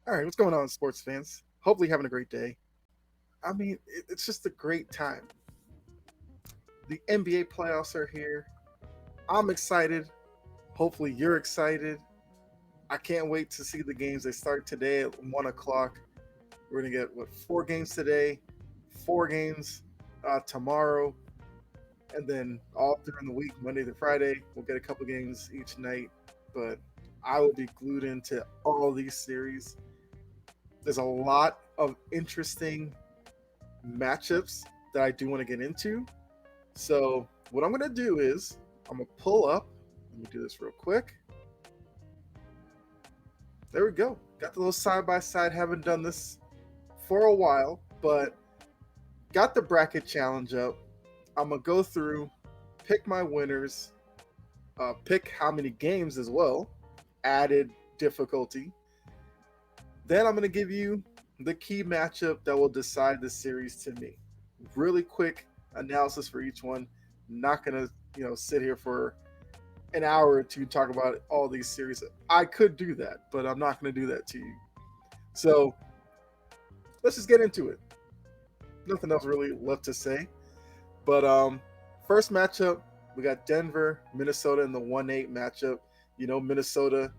All right, what's going on, sports fans? Hopefully, having a great day. I mean, it's just a great time. The NBA playoffs are here. I'm excited. Hopefully, you're excited. I can't wait to see the games. They start today at 1 o'clock. We're gonna get what 4 games today, 4 games tomorrow, and then all during the week, Monday to Friday, we'll get a couple games each night. But I will be glued into all these series. There's a lot of interesting matchups that I do want to get into. So what I'm gonna do is I'm gonna pull up. Let me do this real quick. There we go. Got the little side by side. Haven't done this for a while, but got the bracket challenge up. I'm gonna go through, pick my winners, pick how many games as well, added difficulty. Then I'm gonna give you the key matchup that will decide the series to me. Really quick analysis for each one. Not gonna sit here for an hour or two talk about all these series. I could do that, but I'm not going to do that to you. So let's just get into it. Nothing else really left to say. But first matchup, we got Denver, Minnesota in the 1-8 matchup. Minnesota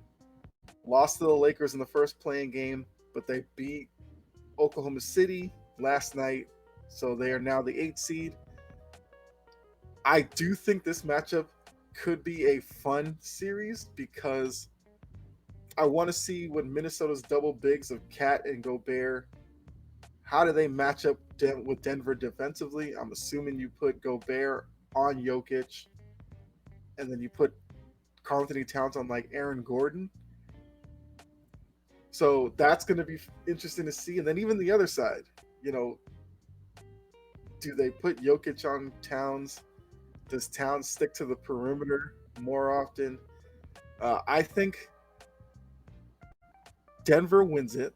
lost to the Lakers in the first playing game, but they beat Oklahoma City last night. So they are now the 8th seed. I do think this matchup could be a fun series because I want to see what Minnesota's double bigs of Cat and Gobert. How do they match up with Denver defensively? I'm assuming you put Gobert on Jokic, and then you put Karl Anthony Towns on like Aaron Gordon. So that's going to be interesting to see. And then even the other side, you know, do they put Jokic on Towns? Does Towns stick to the perimeter more often? I think Denver wins it.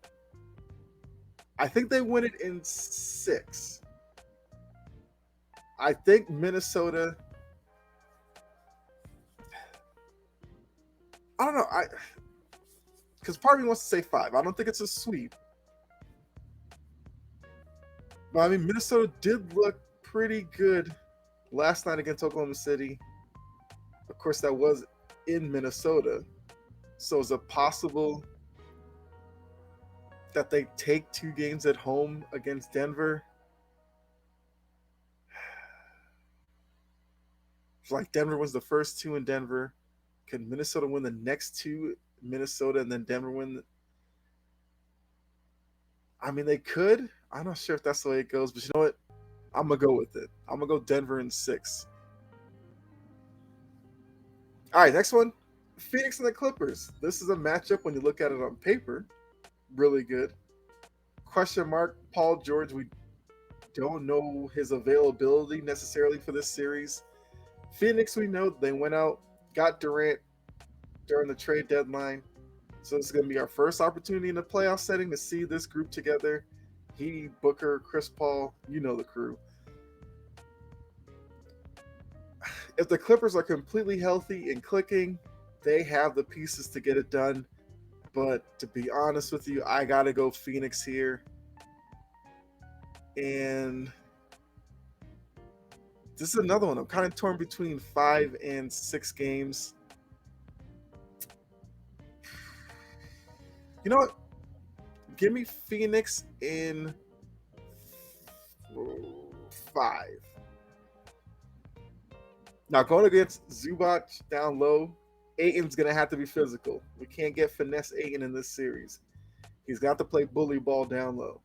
I think they win it in 6. I think Minnesota. I don't know. I because part of me wants to say 5. I don't think it's a sweep, but I mean Minnesota did look pretty good last night against Oklahoma City. Of course, that was in Minnesota. So is it possible that they take 2 games at home against Denver? It's like Denver was the first 2 in Denver. Can Minnesota win the next 2? Minnesota and then Denver win. I mean, they could. I'm not sure if that's the way it goes, but you know what? I'm gonna go with it. I'm gonna go Denver in 6. All right, next one. Phoenix and the Clippers. This is a matchup when you look at it on paper, really good. Question mark. Paul George. We don't know his availability necessarily for this series. Phoenix, we know they went out, got Durant during the trade deadline. So this is going to be our first opportunity in the playoff setting to see this group together. He, Booker, Chris Paul, you know the crew. If the Clippers are completely healthy and clicking, they have the pieces to get it done. But to be honest with you, I got to go Phoenix here. And this is another one. I'm kind of torn between 5 and 6 games. You know what? Give me Phoenix in 5. Now going against Zubac down low, Aiton's gonna have to be physical. We can't get finesse Aiton in this series. He's got to play bully ball down low.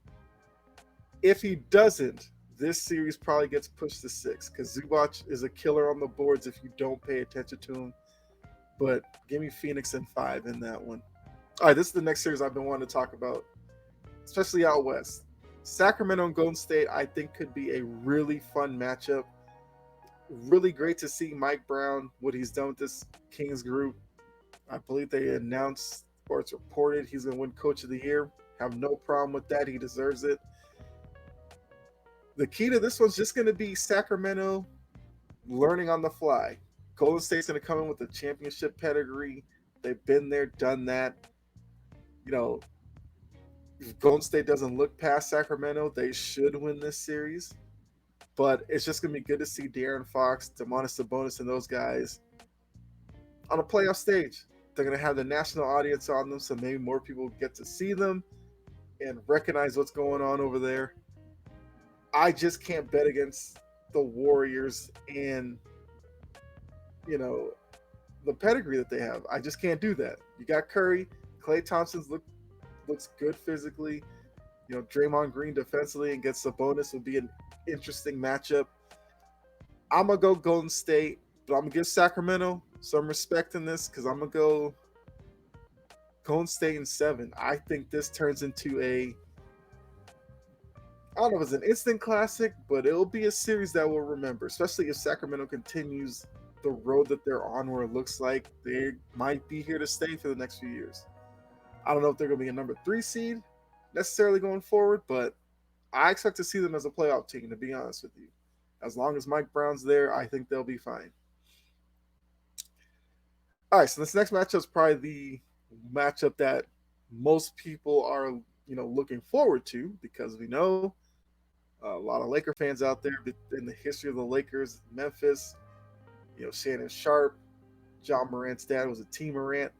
If he doesn't, this series probably gets pushed to 6 because Zubac is a killer on the boards if you don't pay attention to him. But give me Phoenix in 5 in that one. All right, this is the next series I've been wanting to talk about, especially out west. Sacramento and Golden State, I think, could be a really fun matchup. Really great to see Mike Brown, what he's done with this Kings group. I believe they announced or it's reported he's going to win Coach of the Year. Have no problem with that. He deserves it. The key to this one's just going to be Sacramento learning on the fly. Golden State's going to come in with a championship pedigree. They've been there, done that. You know, If Golden State doesn't look past Sacramento, they should win this series. But it's just gonna be good to see De'Aaron Fox, Domantas Sabonis, and those guys on a playoff stage. They're gonna have the national audience on them, so maybe more people get to see them and recognize what's going on over there. I just can't bet against the Warriors and you know the pedigree that they have. I just can't do that. You got Curry, Klay Thompson's looks good physically. Draymond Green defensively against Sabonis would be an interesting matchup. I'm gonna go Golden State, but I'm gonna give Sacramento some respect in this because I'm gonna go Golden State in 7. I think this turns into I don't know if it's an instant classic, but it'll be a series that we'll remember, especially if Sacramento continues the road that they're on, where it looks like they might be here to stay for the next few years. I don't know if they're going to be a number 3 seed necessarily going forward, but I expect to see them as a playoff team, to be honest with you. As long as Mike Brown's there, I think they'll be fine. All right, so this next matchup is probably the matchup that most people are, looking forward to because we know a lot of Laker fans out there in the history of the Lakers, Memphis, Shannon Sharp, John Morant's dad was a T Morant.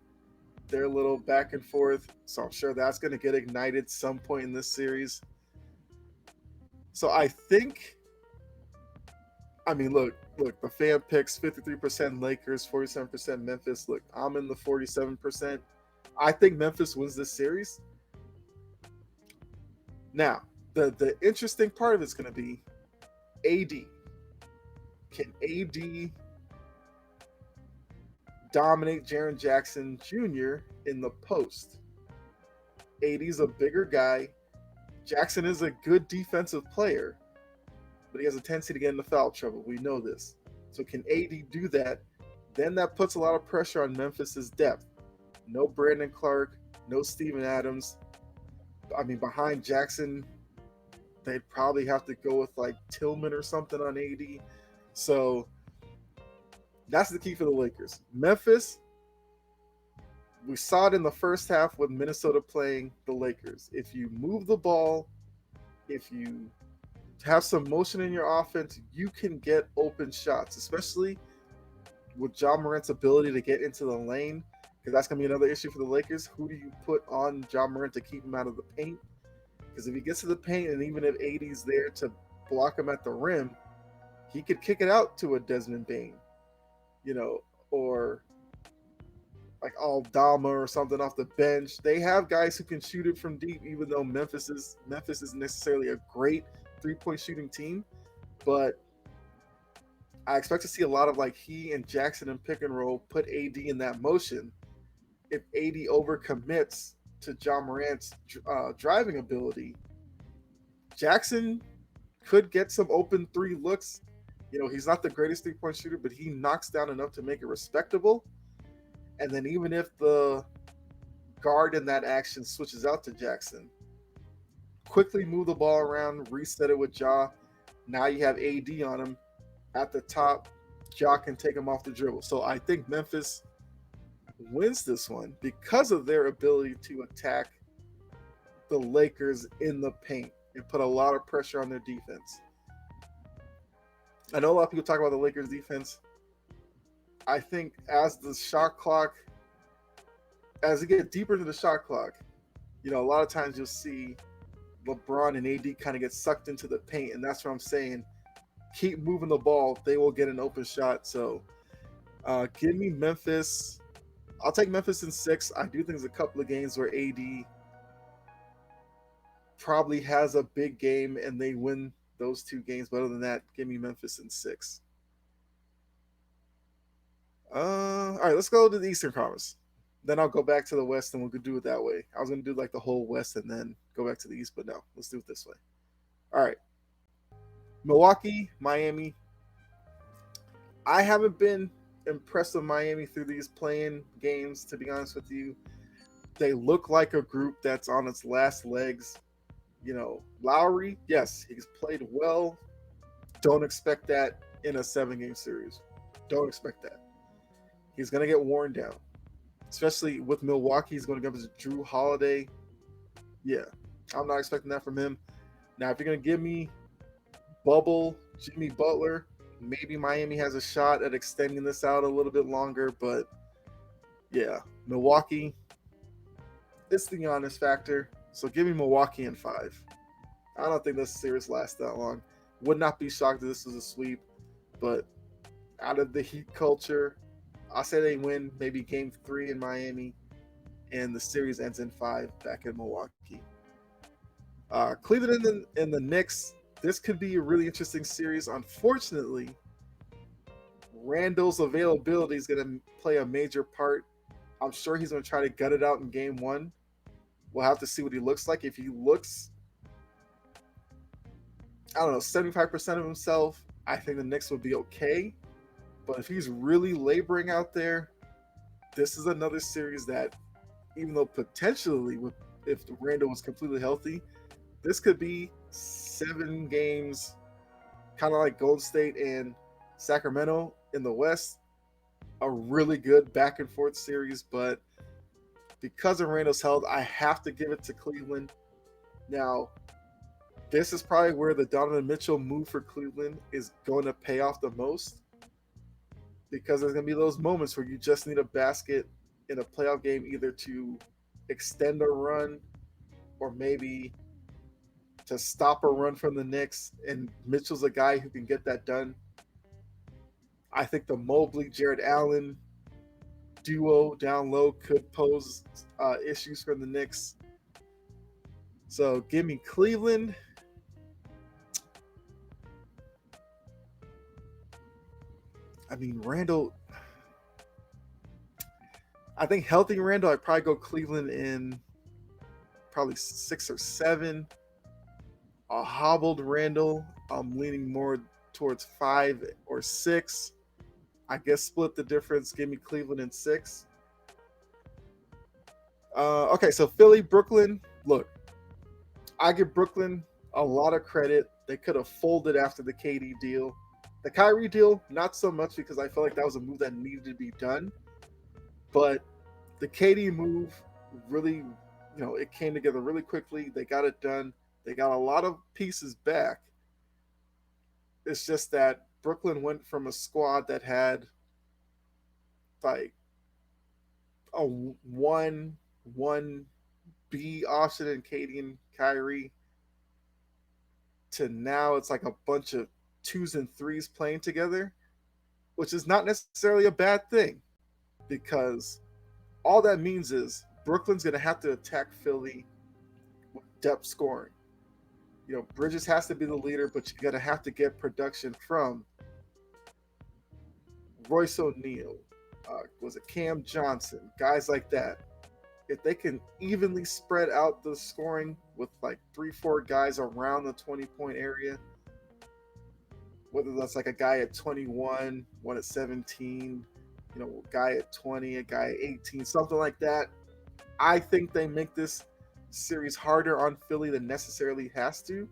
They're a little back and forth, so I'm sure that's going to get ignited some point in this series. So I think, look, the fan picks 53% Lakers, 47% Memphis. Look, I'm in the 47%. I think Memphis wins this series. Now, the interesting part of it's going to be AD. Can AD dominate Jaren Jackson Jr. in the post? AD's a bigger guy. Jackson is a good defensive player, but he has a tendency to get into foul trouble. We know this. So can AD do that? Then that puts a lot of pressure on Memphis's depth. No Brandon Clark, no Steven Adams. Behind Jackson, they'd probably have to go with like Tillman or something on AD. So that's the key for the Lakers. Memphis, we saw it in the first half with Minnesota playing the Lakers. If you move the ball, if you have some motion in your offense, you can get open shots, especially with Ja Morant's ability to get into the lane, because that's going to be another issue for the Lakers. Who do you put on Ja Morant to keep him out of the paint? Because if he gets to the paint, and even if AD's there to block him at the rim, he could kick it out to a Desmond Bane, or like Aldama or something off the bench. They have guys who can shoot it from deep, even though Memphis isn't necessarily a great 3-point shooting team. But I expect to see a lot of like he and Jackson in pick and roll put AD in that motion. If AD overcommits to Ja Morant's driving ability, Jackson could get some open 3 looks. He's not the greatest 3-point shooter, but he knocks down enough to make it respectable. And then even if the guard in that action switches out to Jackson, quickly move the ball around, reset it with Ja. Now you have AD on him at the top. Ja can take him off the dribble. So I think Memphis wins this one because of their ability to attack the Lakers in the paint and put a lot of pressure on their defense. I know a lot of people talk about the Lakers defense. I think as the shot clock, as you get deeper into the shot clock, a lot of times you'll see LeBron and AD kind of get sucked into the paint, and that's what I'm saying. Keep moving the ball. They will get an open shot. So give me Memphis. I'll take Memphis in 6. I do think there's a couple of games where AD probably has a big game and they win those 2 games. But other than that, give me Memphis in 6. All right, let's go to the Eastern Conference. Then I'll go back to the West and we'll do it that way. I was going to do like the whole West and then go back to the East, but no, let's do it this way. All right. Milwaukee, Miami. I haven't been impressed with Miami through these playing games, to be honest with you. They look like a group that's on its last legs. Lowry, yes, he's played well. Don't expect that in a 7-game series. Don't expect that. He's going to get worn down. Especially with Milwaukee, he's going to go to Drew Holiday. Yeah. I'm not expecting that from him. Now, if you're gonna give me bubble Jimmy Butler, maybe Miami has a shot at extending this out a little bit longer. But yeah, Milwaukee, it's the honest factor. So give me Milwaukee in 5. I don't think this series lasts that long. Would not be shocked if this was a sweep, but out of the Heat culture, I'll say they win maybe game 3 in Miami, and the series ends in 5 back in Milwaukee. Cleveland and the Knicks, this could be a really interesting series. Unfortunately, Randall's availability is going to play a major part. I'm sure he's going to try to gut it out in game 1. We'll have to see what he looks like. If he looks, I don't know, 75% of himself, I think the Knicks will be okay. But if he's really laboring out there, this is another series that, even though potentially, if Randall was completely healthy, this could be 7 games, kind of like Golden State and Sacramento in the West. A really good back and forth series, but because of Randall's health, I have to give it to Cleveland. Now, this is probably where the Donovan Mitchell move for Cleveland is going to pay off the most, because there's going to be those moments where you just need a basket in a playoff game, either to extend a run or maybe to stop a run from the Knicks, and Mitchell's a guy who can get that done. I think the Mobley Jared Allen duo down low could pose issues for the Knicks. So give me Cleveland. I mean, Randall, I think healthy Randall, I'd probably go Cleveland in probably 6 or 7. A hobbled Randall, I'm leaning more towards 5 or 6. I guess split the difference. Give me Cleveland in 6. Okay, so Philly, Brooklyn. Look, I give Brooklyn a lot of credit. They could have folded after the KD deal. The Kyrie deal, not so much, because I feel like that was a move that needed to be done. But the KD move really, it came together really quickly. They got it done. They got a lot of pieces back. It's just that Brooklyn went from a squad that had like a 1B option in KD and Kyrie to now it's like a bunch of 2s and 3s playing together, which is not necessarily a bad thing, because all that means is Brooklyn's going to have to attack Philly with depth scoring. Bridges has to be the leader, but you're going to have to get production from Royce O'Neal, was it Cam Johnson, guys like that. If they can evenly spread out the scoring with like 3-4 guys around the 20-point area, whether that's like a guy at 21, one at 17, a guy at 20, a guy at 18, something like that, I think they make this series harder on Philly than necessarily has to.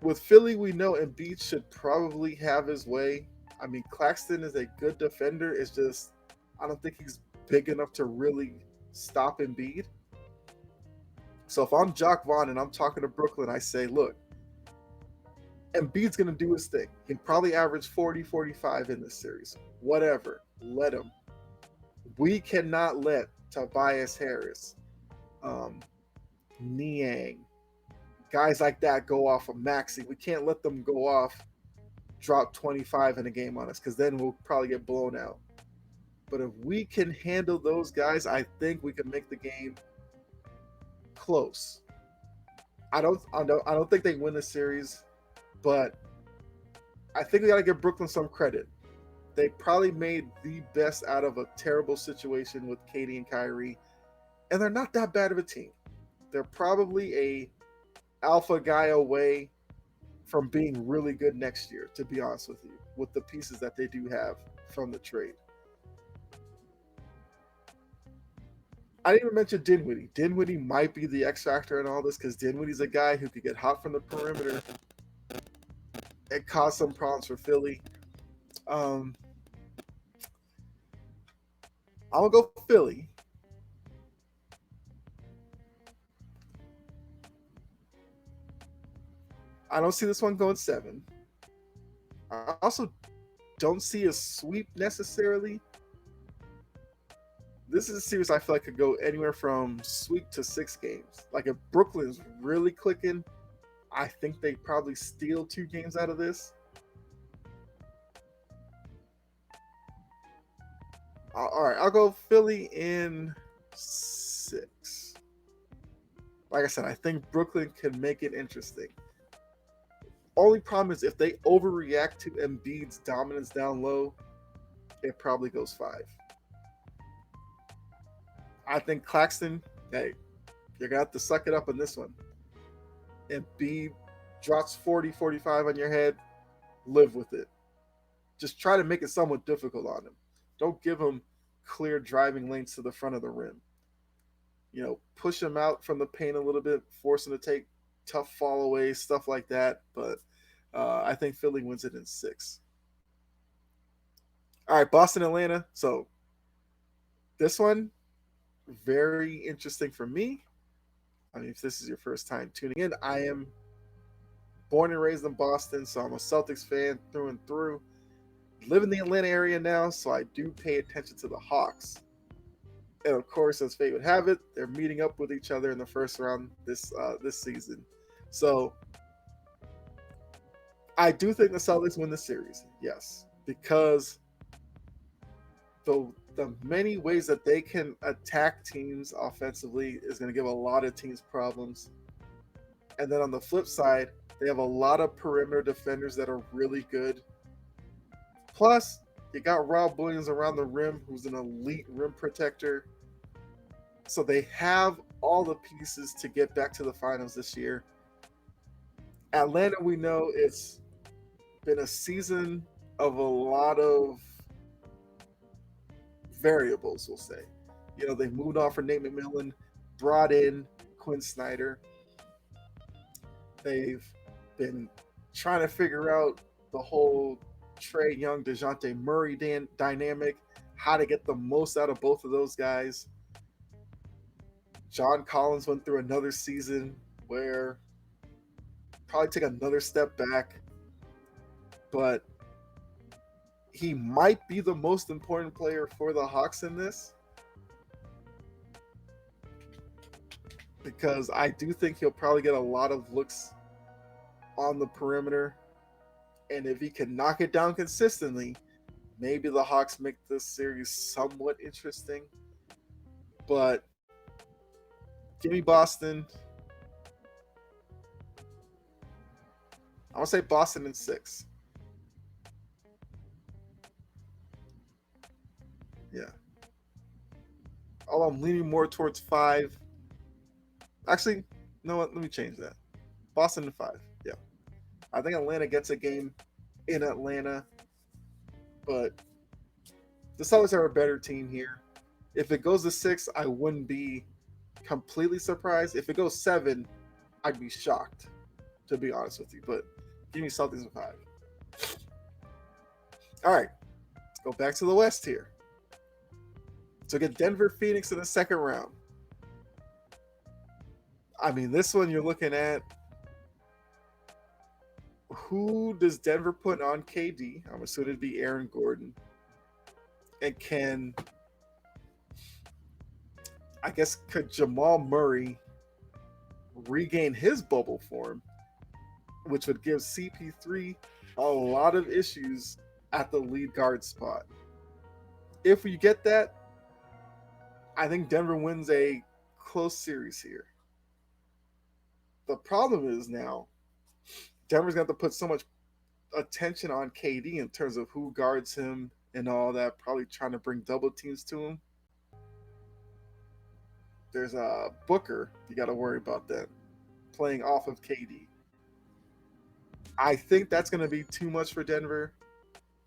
With Philly, we know Embiid should probably have his way. I mean, Claxton is a good defender. It's just, I don't think he's big enough to really stop Embiid. So if I'm Jacque Vaughn and I'm talking to Brooklyn, I say, look, Embiid's going to do his thing. He'll probably average 40, 45 in this series. Whatever. Let him. We cannot let Tobias Harris, Niang, guys like that go off of Maxey. We can't let them go off, drop 25 in a game on us, because then we'll probably get blown out. But if we can handle those guys, I think we can make the game close. I don't think they win the series, but I think we got to give Brooklyn some credit. They probably made the best out of a terrible situation with KD and Kyrie, and they're not that bad of a team. They're probably a alpha guy away from being really good next year, to be honest with you, with the pieces that they do have from the trade. I didn't even mention Dinwiddie. Dinwiddie might be the X factor in all this, because Dinwiddie's a guy who could get hot from the perimeter and cause some problems for Philly. I'm gonna go Philly. I don't see this one going 7. I also don't see a sweep necessarily. This is a series I feel like could go anywhere from sweep to 6 games. Like if Brooklyn's really clicking, I think they probably steal 2 games out of this. All right, I'll go Philly in 6. Like I said, I think Brooklyn can make it interesting. Only problem is if they overreact to Embiid's dominance down low, it probably goes 5. I think Claxton, hey, you're going to have to suck it up in this one. Embiid drops 40, 45 on your head, live with it. Just try to make it somewhat difficult on him. Don't give him clear driving lanes to the front of the rim. Push him out from the paint a little bit, force him to take tough fall away, stuff like that. But I think Philly wins it in 6. All right, Boston, Atlanta. So this one, very interesting for me. I mean, if this is your first time tuning in, I am born and raised in Boston, so I'm a Celtics fan through and through. Live in the Atlanta area now, so I do pay attention to the Hawks. And of course, as fate would have it, they're meeting up with each other in the first round this season. So I do think the Celtics win the series, yes, because the many ways that they can attack teams offensively is going to give a lot of teams problems. And then on the flip side, they have a lot of perimeter defenders that are really good. Plus, you got Rob Williams around the rim, who's an elite rim protector. So they have all the pieces to get back to the finals this year. Atlanta, we know it's been a season of a lot of variables, we'll say. They've moved on from Nate McMillan, brought in Quinn Snyder. They've been trying to figure out the whole Trae Young, DeJounte Murray dynamic, how to get the most out of both of those guys. John Collins went through another season where probably take another step back, but he might be the most important player for the Hawks in this, because I do think he'll probably get a lot of looks on the perimeter. And if he can knock it down consistently, maybe the Hawks make this series somewhat interesting. But give me Boston. I want to say Boston in 6. Yeah. Although I'm leaning more towards 5. Actually, you know what? Let me change that. Boston in 5. Yeah. I think Atlanta gets a game in Atlanta, but the Celtics are a better team here. If it goes to 6, I wouldn't be completely surprised. If it goes 7, I'd be shocked, to be honest with you. But give me Celtics in 5. All right, let's go back to the West here. So get Denver Phoenix in the second round. I mean, this one you're looking at, who does Denver put on KD? I'm assuming it'd be Aaron Gordon. And could Jamal Murray regain his bubble form, which would give CP3 a lot of issues at the lead guard spot? If we get that, I think Denver wins a close series here. The problem is now Denver's going to have to put so much attention on KD in terms of who guards him and all that, probably trying to bring double teams to him. There's a Booker, you got to worry about that, playing off of KD. I think that's going to be too much for Denver.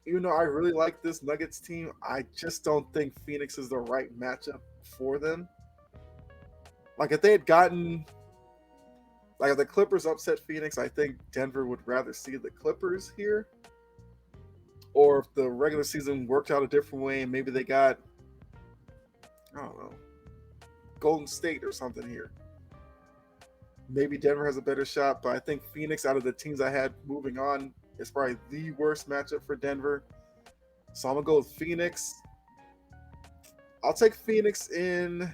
Even though I really like this Nuggets team, I just don't think Phoenix is the right matchup for them. Like if they had gotten, like if the Clippers upset Phoenix, I think Denver would rather see the Clippers here. Or if the regular season worked out a different way and maybe they got, I don't know, Golden State or something here. Maybe Denver has a better shot, but I think Phoenix, out of the teams I had moving on, is probably the worst matchup for Denver. So I'm gonna go with Phoenix. I'll take Phoenix in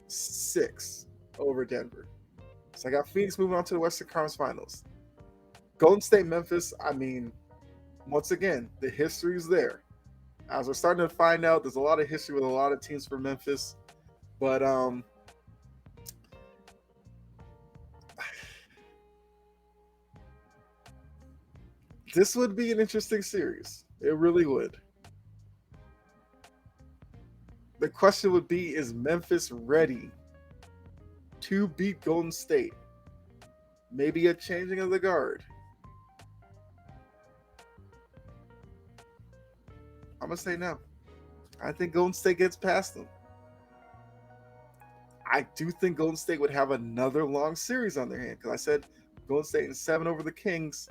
6 over Denver. So I got Phoenix moving on to the Western Conference Finals. Golden State, Memphis. I mean, once again, the history is there. As we're starting to find out, there's a lot of history with a lot of teams for Memphis, but this would be an interesting series. It really would. The question would be, is Memphis ready to beat Golden State? Maybe a changing of the guard. I'm going to say no. I think Golden State gets past them. I do think Golden State would have another long series on their hand because I said Golden State in 7 over the Kings.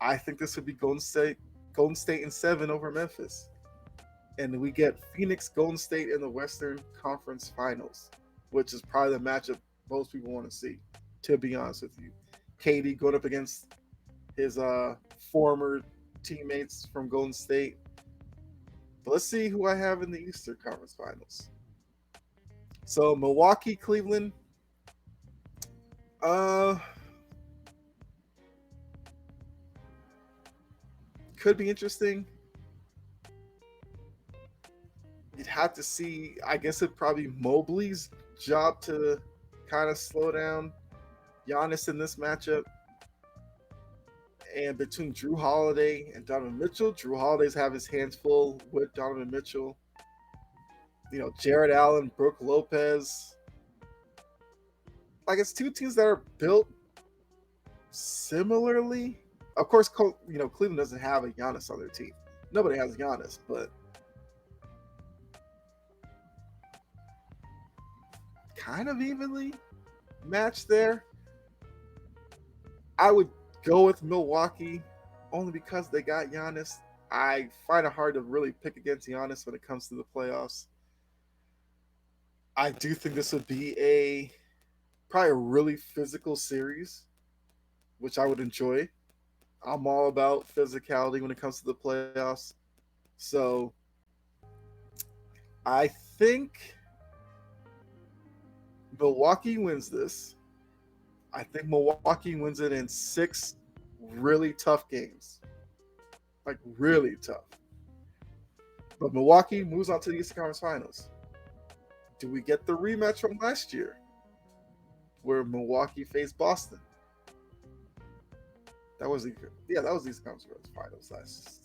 I think this would be Golden State in 7 over Memphis. And we get Phoenix Golden State in the Western Conference Finals, which is probably the matchup most people want to see, to be honest with you. KD going up against his former teammates from Golden State. But let's see who I have in the Eastern Conference Finals. So Milwaukee, Cleveland. Could be interesting. You'd have to see. I guess it'd probably Mobley's job to kind of slow down Giannis in this matchup. And between Jrue Holiday and Donovan Mitchell, Jrue Holiday's have his hands full with Donovan Mitchell. You know, Jared Allen, Brook Lopez. Like, it's two teams that are built similarly. Of course, Cleveland doesn't have a Giannis on their team. Nobody has Giannis, but kind of evenly matched there. I would go with Milwaukee only because they got Giannis. I find it hard to really pick against Giannis when it comes to the playoffs. I do think this would be probably a really physical series, which I would enjoy. I'm all about physicality when it comes to the playoffs. So I think Milwaukee wins this. I think Milwaukee wins it in 6 really tough games. Like, really tough. But Milwaukee moves on to the Eastern Conference Finals. Do we get the rematch from last year where Milwaukee faced Boston? That was the Eastern Conference Finals.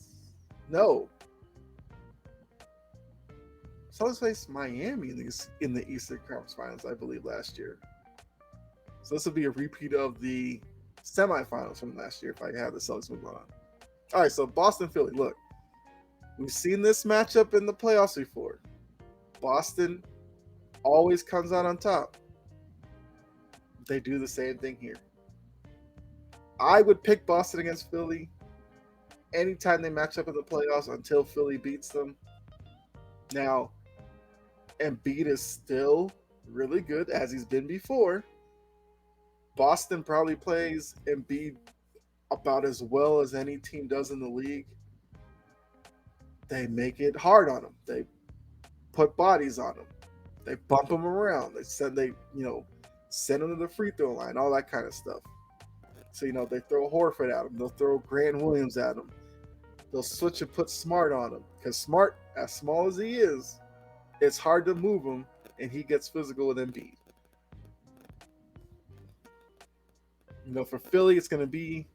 No. Celtics faced Miami in the Eastern Conference Finals, I believe, last year. So this will be a repeat of the semifinals from last year if I had the Celtics move on. All right, so Boston, Philly. Look, we've seen this matchup in the playoffs before. Boston always comes out on top. They do the same thing here. I would pick Boston against Philly anytime they match up in the playoffs until Philly beats them. Now, Embiid is still really good, as he's been before. Boston probably plays Embiid about as well as any team does in the league. They make it hard on him. They put bodies on him. They bump him around. They send him to the free throw line, all that kind of stuff. So, they throw Horford at him. They'll throw Grant Williams at him. They'll switch and put Smart on him. Because Smart, as small as he is, it's hard to move him, and he gets physical with Embiid. For Philly, it's going to be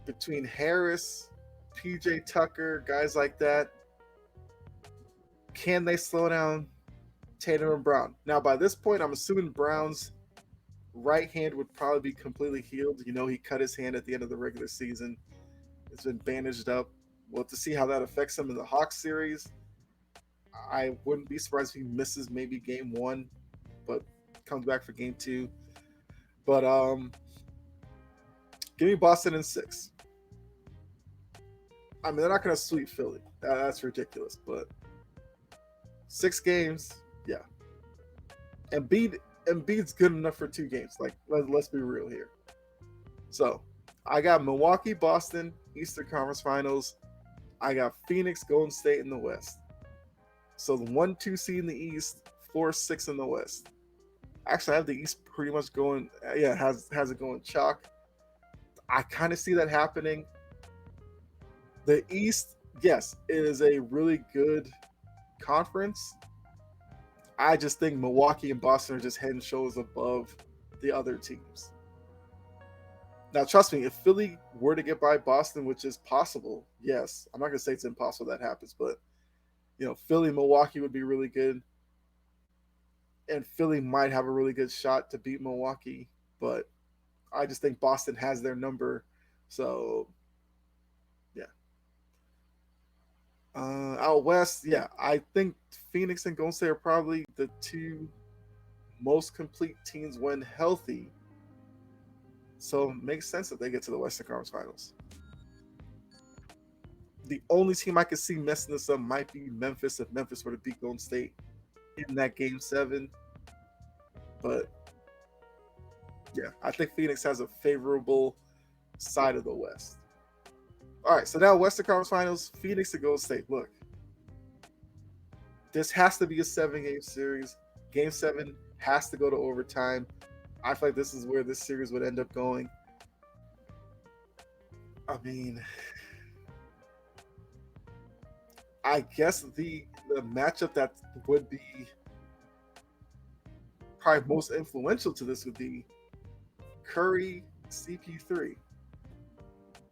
between Harris, PJ Tucker, guys like that. Can they slow down Tatum and Brown? Now, by this point, I'm assuming Brown's right hand would probably be completely healed. He cut his hand at the end of the regular season. It's been bandaged up. We'll have to see how that affects him in the Hawks series. I wouldn't be surprised if he misses maybe game 1, but comes back for game 2. But give me Boston in 6. I mean, they're not going to sweep Philly. That's ridiculous. But 6 games, yeah. Embiid Embiid's good enough for 2 games. Like, let's be real here. So, I got Milwaukee, Boston, Eastern Conference Finals. I got Phoenix, Golden State in the West. So the 1-2 seed in the East, 4-6 in the West. Actually, I have the East pretty much going. Yeah, has it going chalk. I kind of see that happening. The East, yes, it is a really good conference. I just think Milwaukee and Boston are just head and shoulders above the other teams. Now, trust me, if Philly were to get by Boston, which is possible, yes, I'm not going to say it's impossible that happens, but Philly, Milwaukee would be really good, and Philly might have a really good shot to beat Milwaukee, but I just think Boston has their number. So, yeah. Out west, yeah, I think Phoenix and Golden State are probably the 2 most complete teams when healthy. So it makes sense that they get to the Western Conference Finals. The only team I could see messing this up might be Memphis if Memphis were to beat Golden State in that Game 7. But yeah, I think Phoenix has a favorable side of the West. All right, so now Western Conference Finals, Phoenix to Golden State. Look, this has to be a 7-game series. Game 7 has to go to overtime. I feel like this is where this series would end up going. I mean, I guess the matchup that would be probably most influential to this would be Curry, CP3.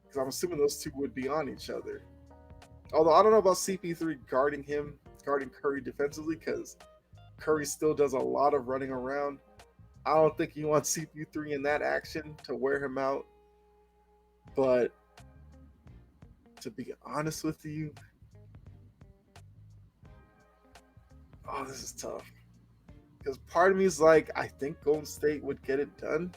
Because I'm assuming those two would be on each other. Although I don't know about CP3 guarding Curry defensively, because Curry still does a lot of running around. I don't think you want CP3 in that action to wear him out. But to be honest with you, this is tough. Because part of me is like, I think Golden State would get it done.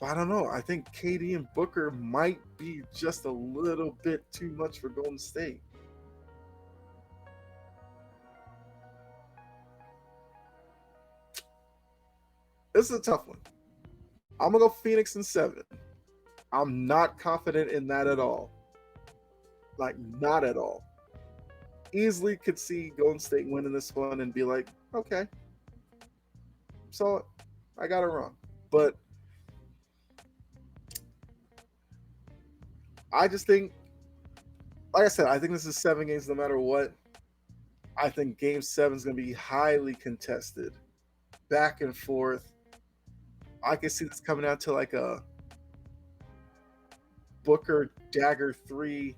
But I don't know. I think KD and Booker might be just a little bit too much for Golden State. This is a tough one. I'm going to go Phoenix in 7. I'm not confident in that at all. Like, not at all. Easily could see Golden State winning this one and be like, okay. So, I got it wrong. But I just think, like I said, I think this is 7 games no matter what. I think Game 7 is going to be highly contested, back and forth. I can see this coming out to like a Booker dagger 3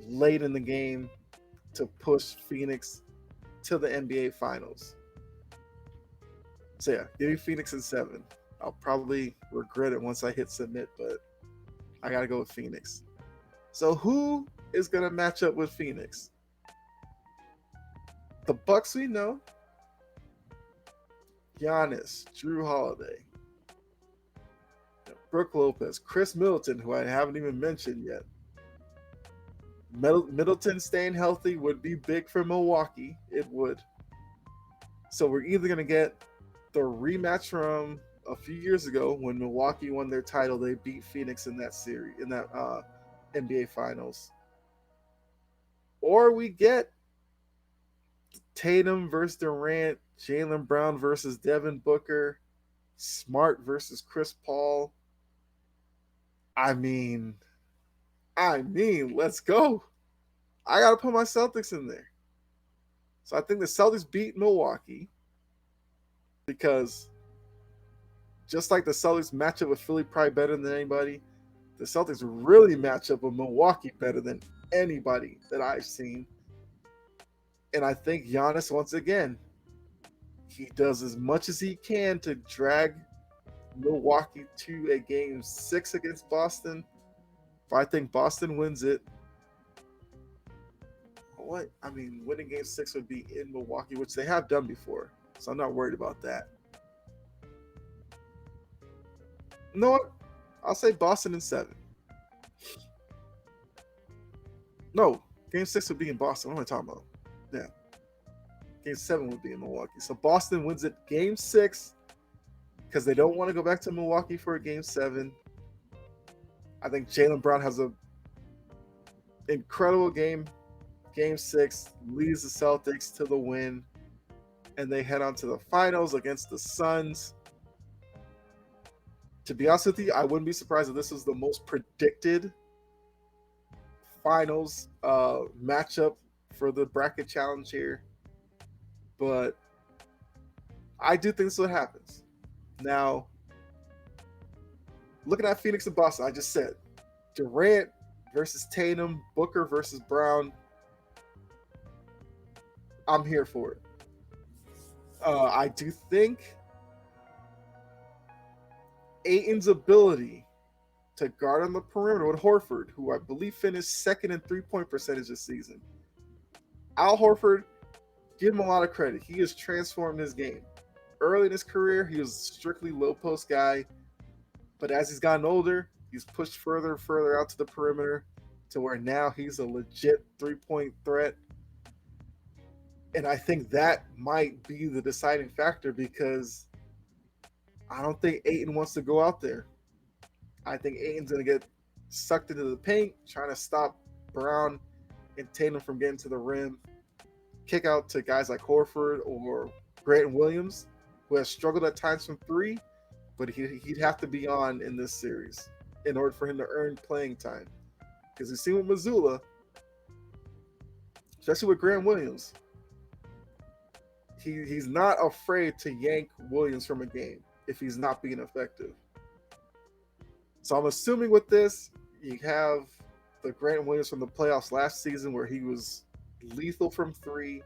late in the game to push Phoenix to the NBA Finals. So yeah, give me Phoenix in 7. I'll probably regret it once I hit submit, but I got to go with Phoenix. So who is going to match up with Phoenix? The Bucks we know. Giannis, Jrue Holiday, Brook Lopez, Chris Middleton, who I haven't even mentioned yet. Middleton staying healthy would be big for Milwaukee. It would. So we're either going to get the rematch from a few years ago when Milwaukee won their title. They beat Phoenix in that series, in that NBA Finals. Or we get Tatum versus Durant, Jaylen Brown versus Devin Booker, Smart versus Chris Paul. I mean, let's go. I got to put my Celtics in there. So I think the Celtics beat Milwaukee because just like the Celtics match up with Philly probably better than anybody, the Celtics really match up with Milwaukee better than anybody that I've seen. And I think Giannis, once again, he does as much as he can to drag Milwaukee to a Game 6 against Boston. But I think Boston wins it. What? I mean, winning Game 6 would be in Milwaukee, which they have done before. So I'm not worried about that. You know what? I'll say Boston in 7. No, Game 6 would be in Boston. What am I talking about? Yeah. Game 7 would be in Milwaukee. So Boston wins it Game 6 because they don't want to go back to Milwaukee for a Game 7. I think Jaylen Brown has a incredible game. Game 6 leads the Celtics to the win, and they head on to the finals against the Suns. To be honest with you, I wouldn't be surprised if this was the most predicted finals matchup for the bracket challenge here. But I do think this is what happens. Now, looking at Phoenix and Boston, I just said Durant versus Tatum, Booker versus Brown. I'm here for it. I do think Ayton's ability to guard on the perimeter with Horford, who I believe finished second in 3-point percentage this season. Al Horford, give him a lot of credit. He has transformed his game. Early in his career, he was a strictly low post guy, but as he's gotten older, he's pushed further and further out to the perimeter to where now he's a legit 3-point threat. And I think that might be the deciding factor because I don't think Ayton wants to go out there. I think Ayton's going to get sucked into the paint, trying to stop Brown and Tatum from getting to the rim. Kick out to guys like Horford or Grant Williams, who has struggled at times from three, but he'd have to be on in this series in order for him to earn playing time. Because we've seen with Mazzulla, especially with Grant Williams, he's not afraid to yank Williams from a game if he's not being effective. So I'm assuming with this, you have the Grant Williams from the playoffs last season where he was lethal from three,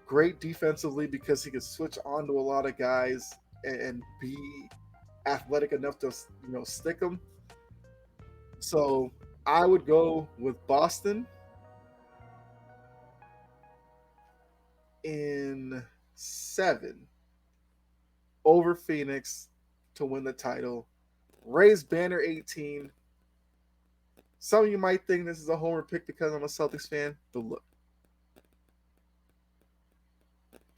great defensively because he could switch on to a lot of guys and be athletic enough to stick them. So I would go with Boston in 7 over Phoenix to win the title. Raise banner 18. Some of you might think this is a homer pick because I'm a Celtics fan, but look,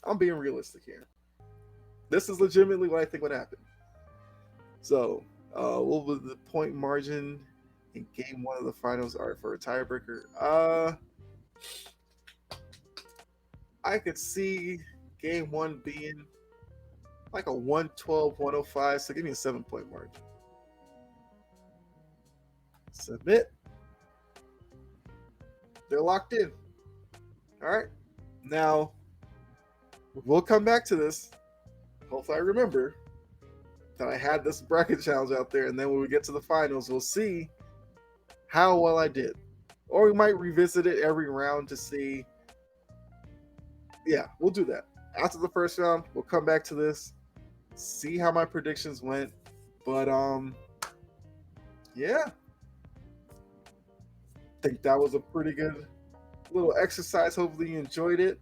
I'm being realistic here. This is legitimately what I think would happen. So, what was the point margin in Game 1 of the finals? All right, for a tiebreaker. I could see Game 1 being like a 112-105, so give me a 7-point margin. Submit. They're locked in. All right. Now, we'll come back to this. Hopefully I remember that I had this bracket challenge out there, and then when we get to the finals, we'll see how well I did. Or we might revisit it every round to see. Yeah, we'll do that. After the first round, we'll come back to this, see how my predictions went. But yeah. I think that was a pretty good little exercise. Hopefully you enjoyed it.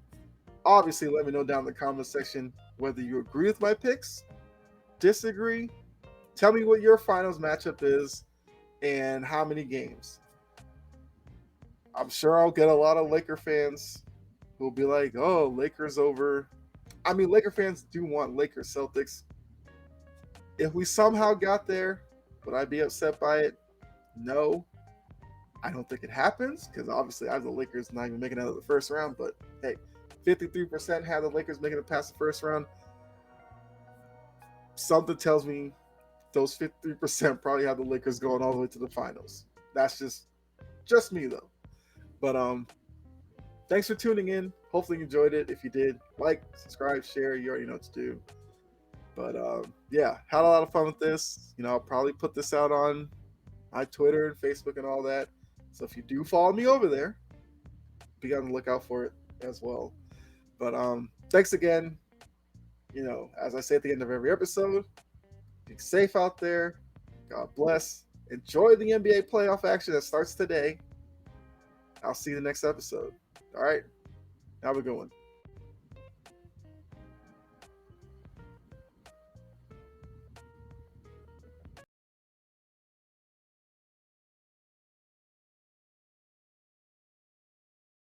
Obviously, let me know down in the comment section whether you agree with my picks, disagree. Tell me what your finals matchup is and how many games. I'm sure I'll get a lot of Laker fans who'll be like, oh, Lakers over. I mean, Laker fans do want Lakers Celtics. If we somehow got there, would I be upset by it? No. I don't think it happens because obviously I have the Lakers not even making it out of the first round. But hey, 53% had the Lakers making it past the first round. Something tells me those 53% probably have the Lakers going all the way to the finals. That's just me though. But thanks for tuning in. Hopefully you enjoyed it. If you did, like, subscribe, share. You already know what to do. But yeah, had a lot of fun with this. I'll probably put this out on my Twitter and Facebook and all that. So if you do follow me over there, be on the lookout for it as well. But thanks again. As I say at the end of every episode, be safe out there. God bless. Enjoy the NBA playoff action that starts today. I'll see you in the next episode. All right. Have a good one.